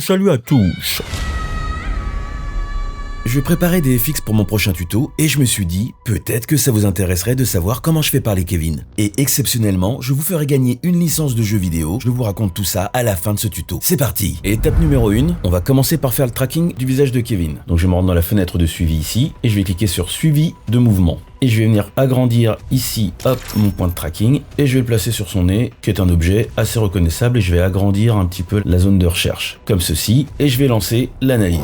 Salut à tous. Je préparais des FX pour mon prochain tuto et je me suis dit, peut-être que ça vous intéresserait de savoir comment je fais parler Kevin. Et exceptionnellement, je vous ferai gagner une licence de jeu vidéo, je vous raconte tout ça à la fin de ce tuto. C'est parti. Étape numéro 1, on va commencer par faire le tracking du visage de Kevin. Donc je vais me rendre dans la fenêtre de suivi ici et je vais cliquer sur suivi de mouvement. Et je vais venir agrandir ici, hop, mon point de tracking et je vais le placer sur son nez, qui est un objet assez reconnaissable, et je vais agrandir un petit peu la zone de recherche, comme ceci, et je vais lancer l'analyse.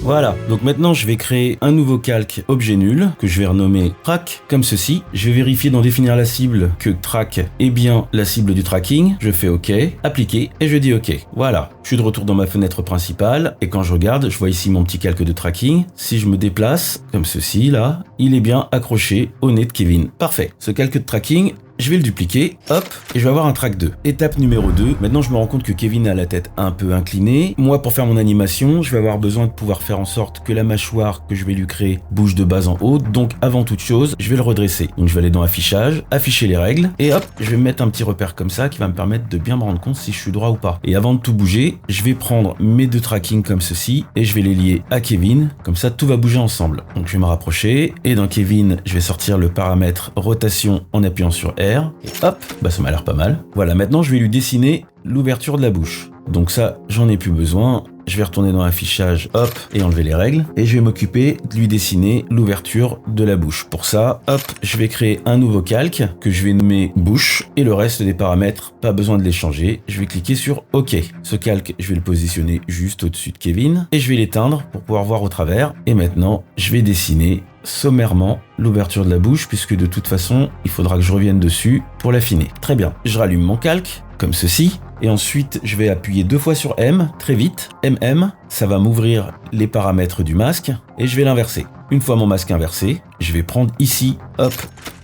Voilà, donc maintenant je vais créer un nouveau calque objet nul que je vais renommer track comme ceci. Je vais vérifier dans définir la cible que track est bien la cible du tracking. Je fais OK, appliquer et je dis OK. Voilà, je suis de retour dans ma fenêtre principale et quand je regarde, je vois ici mon petit calque de tracking. Si je me déplace comme ceci là, il est bien accroché au nez de Kevin. Parfait, ce calque de tracking, je vais le dupliquer, hop, et je vais avoir un track 2. Étape numéro 2, maintenant je me rends compte que Kevin a la tête un peu inclinée. Moi, pour faire mon animation, je vais avoir besoin de pouvoir faire en sorte que la mâchoire que je vais lui créer bouge de bas en haut. Donc avant toute chose, je vais le redresser. Donc je vais aller dans affichage, afficher les règles, et hop, je vais mettre un petit repère comme ça qui va me permettre de bien me rendre compte si je suis droit ou pas. Et avant de tout bouger, je vais prendre mes deux trackings comme ceci, et je vais les lier à Kevin, comme ça tout va bouger ensemble. Donc je vais me rapprocher, et dans Kevin, je vais sortir le paramètre rotation en appuyant sur R. Et hop, bah ça m'a l'air pas mal. Voilà, maintenant je vais lui dessiner l'ouverture de la bouche. Donc ça, j'en ai plus besoin. Je vais retourner dans l'affichage, hop, et enlever les règles. Et je vais m'occuper de lui dessiner l'ouverture de la bouche. Pour ça, hop, je vais créer un nouveau calque que je vais nommer bouche. Et le reste des paramètres, pas besoin de les changer. Je vais cliquer sur OK. Ce calque, je vais le positionner juste au-dessus de Kevin. Et je vais l'éteindre pour pouvoir voir au travers. Et maintenant, je vais dessiner sommairement l'ouverture de la bouche, puisque de toute façon, il faudra que je revienne dessus pour l'affiner. Très bien. Je rallume mon calque, comme ceci. Et ensuite, je vais appuyer 2 fois sur M, très vite, MM, ça va m'ouvrir les paramètres du masque, et je vais l'inverser. Une fois mon masque inversé, je vais prendre ici, hop,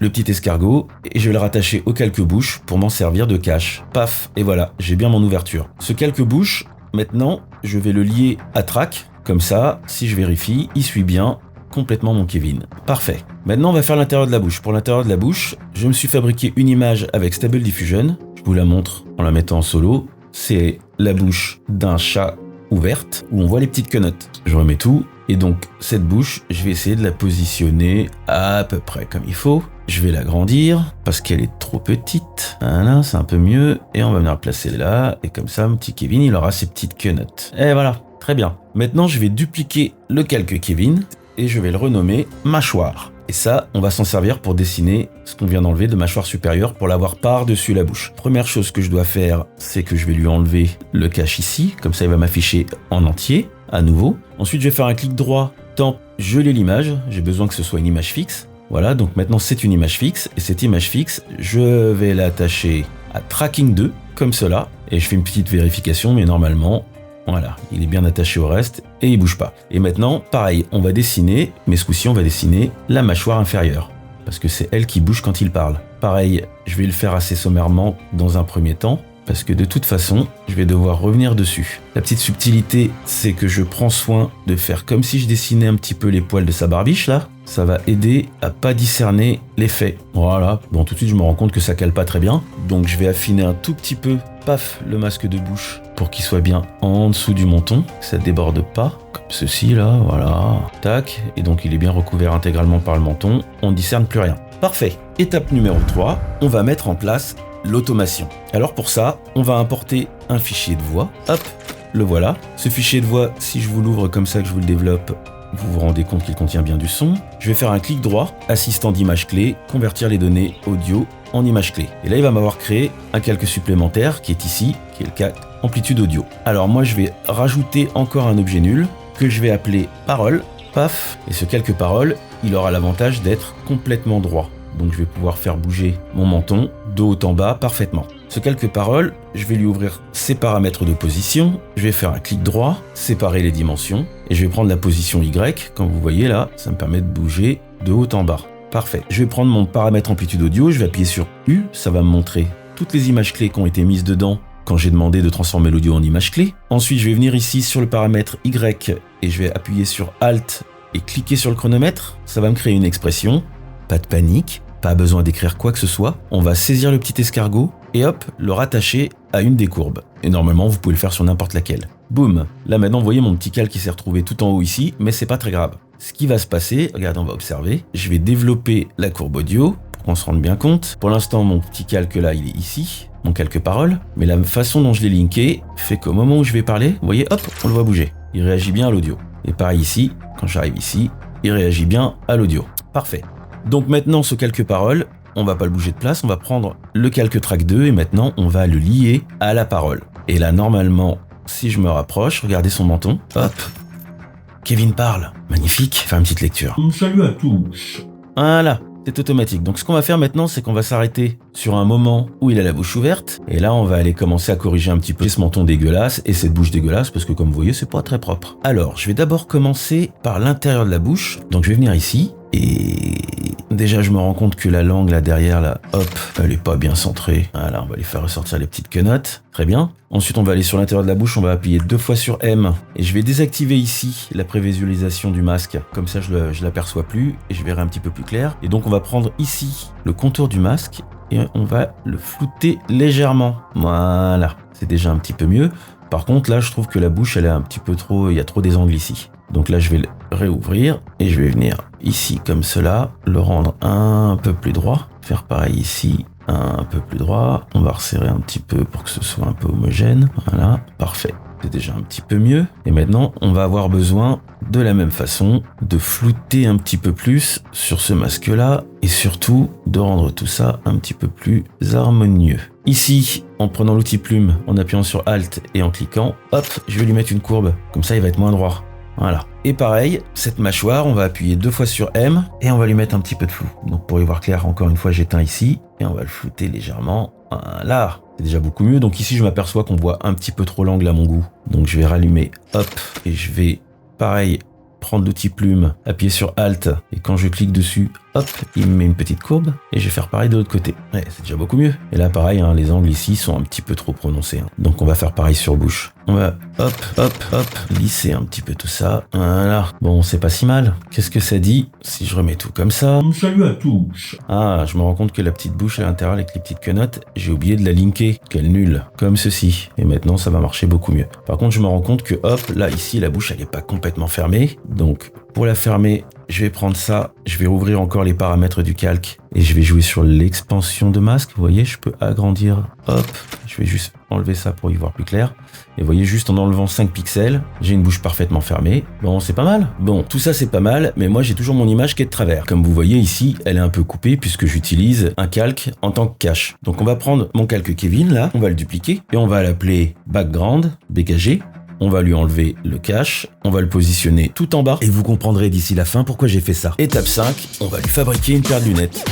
le petit escargot, et je vais le rattacher au calque-bouche pour m'en servir de cache. Paf, et voilà, j'ai bien mon ouverture. Ce calque-bouche, maintenant, je vais le lier à track, comme ça, si je vérifie, il suit bien complètement mon Kevin. Parfait. Maintenant, on va faire l'intérieur de la bouche. Pour l'intérieur de la bouche, je me suis fabriqué une image avec Stable Diffusion. Je vous la montre en la mettant en solo. C'est la bouche d'un chat ouverte où on voit les petites quenottes. Je remets tout. Et donc, cette bouche, je vais essayer de la positionner à peu près comme il faut. Je vais l'agrandir parce qu'elle est trop petite. Voilà, c'est un peu mieux. Et on va venir la placer là. Et comme ça, mon petit Kevin, il aura ses petites quenottes. Et voilà, très bien. Maintenant, je vais dupliquer le calque Kevin et je vais le renommer mâchoire. Et ça, on va s'en servir pour dessiner ce qu'on vient d'enlever de mâchoire supérieure pour l'avoir par-dessus la bouche. Première chose que je dois faire, c'est que je vais lui enlever le cache ici, comme ça il va m'afficher en entier, à nouveau. Ensuite, je vais faire un clic droit, temp, geler l'image, j'ai besoin que ce soit une image fixe. Voilà, donc maintenant c'est une image fixe, et cette image fixe, je vais l'attacher à Tracking 2, comme cela, et je fais une petite vérification, mais normalement, voilà, il est bien attaché au reste et il bouge pas. Et maintenant, pareil, on va dessiner, mais ce coup-ci, on va dessiner la mâchoire inférieure. Parce que c'est elle qui bouge quand il parle. Pareil, je vais le faire assez sommairement dans un premier temps, parce que de toute façon, je vais devoir revenir dessus. La petite subtilité, c'est que je prends soin de faire comme si je dessinais un petit peu les poils de sa barbiche, là. Ça va aider à pas discerner l'effet. Voilà, bon, tout de suite, je me rends compte que ça cale pas très bien. Donc, je vais affiner un tout petit peu, paf, le masque de bouche pour qu'il soit bien en dessous du menton, que ça déborde pas, comme ceci là, voilà, tac, et donc il est bien recouvert intégralement par le menton, on ne discerne plus rien. Parfait. Étape numéro 3, on va mettre en place l'automation. Alors pour ça, on va importer un fichier de voix, hop, le voilà. Ce fichier de voix, si je vous l'ouvre comme ça que je vous le développe, vous vous rendez compte qu'il contient bien du son. Je vais faire un clic droit, assistant d'image clé, convertir les données audio en image clé. Et là, il va m'avoir créé un calque supplémentaire qui est ici, qui est le calque amplitude audio. Alors moi, je vais rajouter encore un objet nul que je vais appeler parole, paf, et ce calque parole, il aura l'avantage d'être complètement droit. Donc je vais pouvoir faire bouger mon menton de haut en bas parfaitement. Ce calque parole, je vais lui ouvrir ses paramètres de position, je vais faire un clic droit, séparer les dimensions, et je vais prendre la position Y, comme vous voyez là, ça me permet de bouger de haut en bas. Parfait. Je vais prendre mon paramètre amplitude audio, je vais appuyer sur U, ça va me montrer toutes les images clés qui ont été mises dedans quand j'ai demandé de transformer l'audio en image clé. Ensuite, je vais venir ici sur le paramètre Y et je vais appuyer sur Alt et cliquer sur le chronomètre. Ça va me créer une expression. Pas de panique, Pas besoin d'écrire quoi que ce soit. On va saisir le petit escargot et hop, le rattacher à une des courbes. Et normalement, vous pouvez le faire sur n'importe laquelle. Boum. Là maintenant, vous voyez mon petit calque qui s'est retrouvé tout en haut ici, mais c'est pas très grave. Ce qui va se passer, regardez, on va observer. Je vais développer la courbe audio pour qu'on se rende bien compte. Pour l'instant, mon petit calque là, il est ici, mon calque parole. Mais la façon dont je l'ai linké fait qu'au moment où je vais parler, vous voyez, hop, on le voit bouger. Il réagit bien à l'audio. Et pareil ici, quand j'arrive ici, il réagit bien à l'audio. Parfait. Donc maintenant, ce calque parole, on va pas le bouger de place, on va prendre le calque track 2 et maintenant, on va le lier à la parole. Et là, normalement, si je me rapproche, regardez son menton, hop, Kevin parle. Magnifique. Faire une petite lecture. Salut à tous. Voilà, c'est automatique. Donc ce qu'on va faire maintenant, c'est qu'on va s'arrêter sur un moment où il a la bouche ouverte. Et là, on va aller commencer à corriger un petit peu ce menton dégueulasse et cette bouche dégueulasse parce que comme vous voyez, c'est pas très propre. Alors, je vais d'abord commencer par l'intérieur de la bouche. Donc je vais venir ici et déjà je me rends compte que la langue là derrière là, hop, elle est pas bien centrée. Voilà, on va lui faire ressortir les petites quenottes. Très bien. Ensuite, on va aller sur l'intérieur de la bouche, on va appuyer 2 fois sur M et je vais désactiver ici la prévisualisation du masque. Comme ça, je l'aperçois plus et je verrai un petit peu plus clair. Et donc, on va prendre ici le contour du masque et on va le flouter légèrement. Voilà, c'est déjà un petit peu mieux. Par contre, là, je trouve que la bouche, elle est un petit peu trop, il y a trop des angles ici. Donc là, je vais le réouvrir et je vais venir ici comme cela, le rendre un peu plus droit. Faire pareil ici, un peu plus droit. On va resserrer un petit peu pour que ce soit un peu homogène. Voilà, parfait. C'est déjà un petit peu mieux. Et maintenant, on va avoir besoin de la même façon de flouter un petit peu plus sur ce masque-là et surtout de rendre tout ça un petit peu plus harmonieux. Ici, en prenant l'outil plume, en appuyant sur Alt et en cliquant, hop, je vais lui mettre une courbe. Comme ça, il va être moins droit. Voilà. Et pareil, cette mâchoire, on va appuyer 2 fois sur M et on va lui mettre un petit peu de flou. Donc pour y voir clair, encore une fois, j'éteins ici et on va le flouter légèrement. Voilà. C'est déjà beaucoup mieux. Donc ici, je m'aperçois qu'on voit un petit peu trop l'angle à mon goût. Donc je vais rallumer, hop, et je vais, pareil, prendre l'outil plume, appuyer sur Alt, et quand je clique dessus, hop, il me met une petite courbe, et je vais faire pareil de l'autre côté. Ouais, c'est déjà beaucoup mieux. Et là, pareil, hein, les angles ici sont un petit peu trop prononcés. Hein. Donc on va faire pareil sur bouche. On va, hop, hop, hop, lisser un petit peu tout ça. Voilà. Bon, c'est pas si mal. Qu'est-ce que ça dit si je remets tout comme ça? Salut à tous. Ah, je me rends compte que la petite bouche à l'intérieur avec les petites quenottes, j'ai oublié de la linker. Quelle nulle. Comme ceci. Et maintenant, ça va marcher beaucoup mieux. Par contre, je me rends compte que, hop, là, ici, la bouche, elle est pas complètement fermée. Donc, pour la fermer, je vais prendre ça, je vais rouvrir encore les paramètres du calque et je vais jouer sur l'expansion de masque. Vous voyez, je peux agrandir, hop, je vais juste enlever ça pour y voir plus clair. Et vous voyez, juste en enlevant 5 pixels, j'ai une bouche parfaitement fermée. Bon, c'est pas mal. Bon, tout ça c'est pas mal, mais moi j'ai toujours mon image qui est de travers. Comme vous voyez ici, elle est un peu coupée puisque j'utilise un calque en tant que cache. Donc on va prendre mon calque Kevin là, on va le dupliquer et on va l'appeler background, BKG. On va lui enlever le cache, on va le positionner tout en bas et vous comprendrez d'ici la fin pourquoi j'ai fait ça. Étape 5, on va lui fabriquer une paire de lunettes.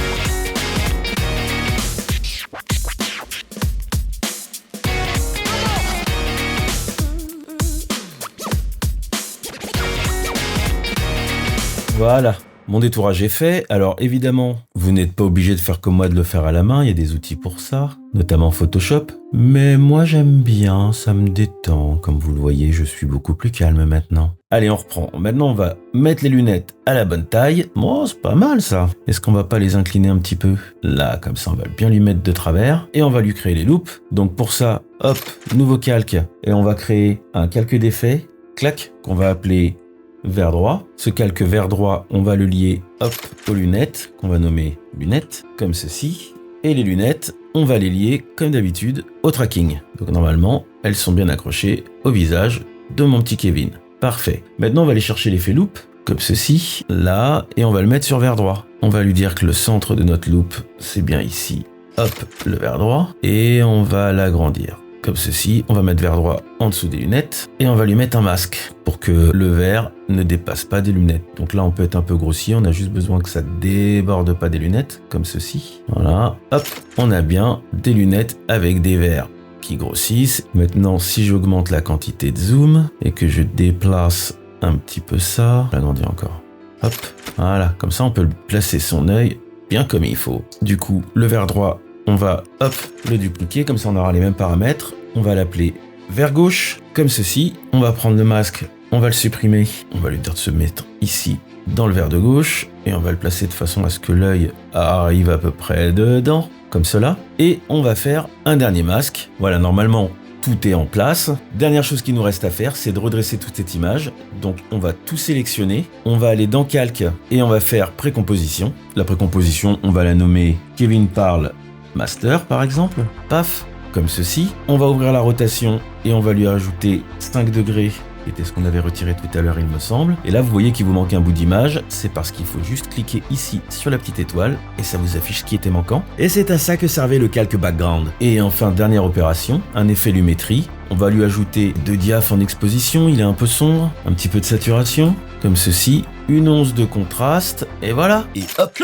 Voilà. Mon détourage est fait, alors évidemment, vous n'êtes pas obligé de faire comme moi de le faire à la main, il y a des outils pour ça, notamment Photoshop. Mais moi j'aime bien, ça me détend, comme vous le voyez, je suis beaucoup plus calme maintenant. Allez, on reprend. Maintenant, on va mettre les lunettes à la bonne taille. Bon, c'est pas mal ça. Est-ce qu'on va pas les incliner un petit peu? Là, comme ça, on va bien lui mettre de travers et on va lui créer les loupes. Donc pour ça, hop, nouveau calque et on va créer un calque d'effet, clac, qu'on va appeler vers droit. Ce calque vers droit, on va le lier hop aux lunettes qu'on va nommer lunettes comme ceci. Et les lunettes, on va les lier comme d'habitude au tracking. Donc normalement, elles sont bien accrochées au visage de mon petit Kevin. Parfait. Maintenant, on va aller chercher l'effet loupe comme ceci, là, et on va le mettre sur vers droit. On va lui dire que le centre de notre loupe, c'est bien ici. Hop, le vers droit, et on va l'agrandir. Comme ceci, on va mettre vers droit en dessous des lunettes et on va lui mettre un masque pour que le verre ne dépasse pas des lunettes. Donc là, on peut être un peu grossier, on a juste besoin que ça déborde pas des lunettes, comme ceci. Voilà, hop, on a bien des lunettes avec des verres qui grossissent. Maintenant, si j'augmente la quantité de zoom et que je déplace un petit peu ça, j'agrandis encore. Hop, voilà, comme ça, on peut placer son œil bien comme il faut. Du coup, le verre droit, on va, hop, le dupliquer, comme ça on aura les mêmes paramètres. On va l'appeler vers gauche, comme ceci. On va prendre le masque, on va le supprimer. On va lui dire de se mettre ici, dans le verre de gauche et on va le placer de façon à ce que l'œil arrive à peu près dedans, comme cela. Et on va faire un dernier masque. Voilà, normalement, tout est en place. Dernière chose qui nous reste à faire, c'est de redresser toute cette image. Donc on va tout sélectionner. On va aller dans Calque et on va faire précomposition. La précomposition, on va la nommer Kevin Parle Master par exemple. Paf, comme ceci. On va ouvrir la rotation et on va lui ajouter 5 degrés. Qui était ce qu'on avait retiré tout à l'heure, il me semble. Et là, vous voyez qu'il vous manque un bout d'image. C'est parce qu'il faut juste cliquer ici sur la petite étoile et ça vous affiche ce qui était manquant. Et c'est à ça que servait le calque background. Et enfin, dernière opération, un effet lumétrie. On va lui ajouter 2 diaphes en exposition, il est un peu sombre, un petit peu de saturation, comme ceci, une once de contraste, et voilà. Et hop.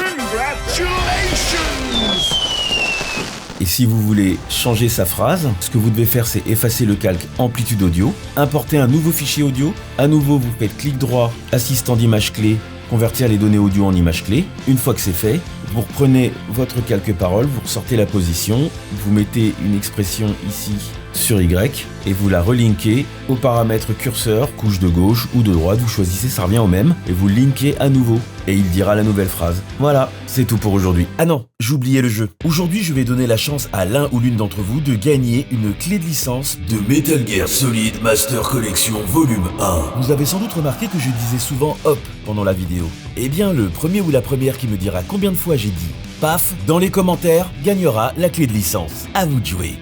Et si vous voulez changer sa phrase, ce que vous devez faire, c'est effacer le calque amplitude audio, importer un nouveau fichier audio. À nouveau, vous faites clic droit, assistant d'image clé, convertir les données audio en images clés. Une fois que c'est fait, vous reprenez votre calque parole, vous ressortez la position, vous mettez une expression ici sur Y et vous la relinkez au paramètre curseur, couche de gauche ou de droite, vous choisissez, ça revient au même, et vous linkez à nouveau et il dira la nouvelle phrase. Voilà, c'est tout pour aujourd'hui. Ah non, j'oubliais le jeu. Aujourd'hui, je vais donner la chance à l'un ou l'une d'entre vous de gagner une clé de licence de Metal Gear Solid Master Collection Volume 1. Vous avez sans doute remarqué que je disais souvent hop pendant la vidéo. Eh bien, le premier ou la première qui me dira combien de fois j'ai dit paf dans les commentaires gagnera la clé de licence. À vous de jouer.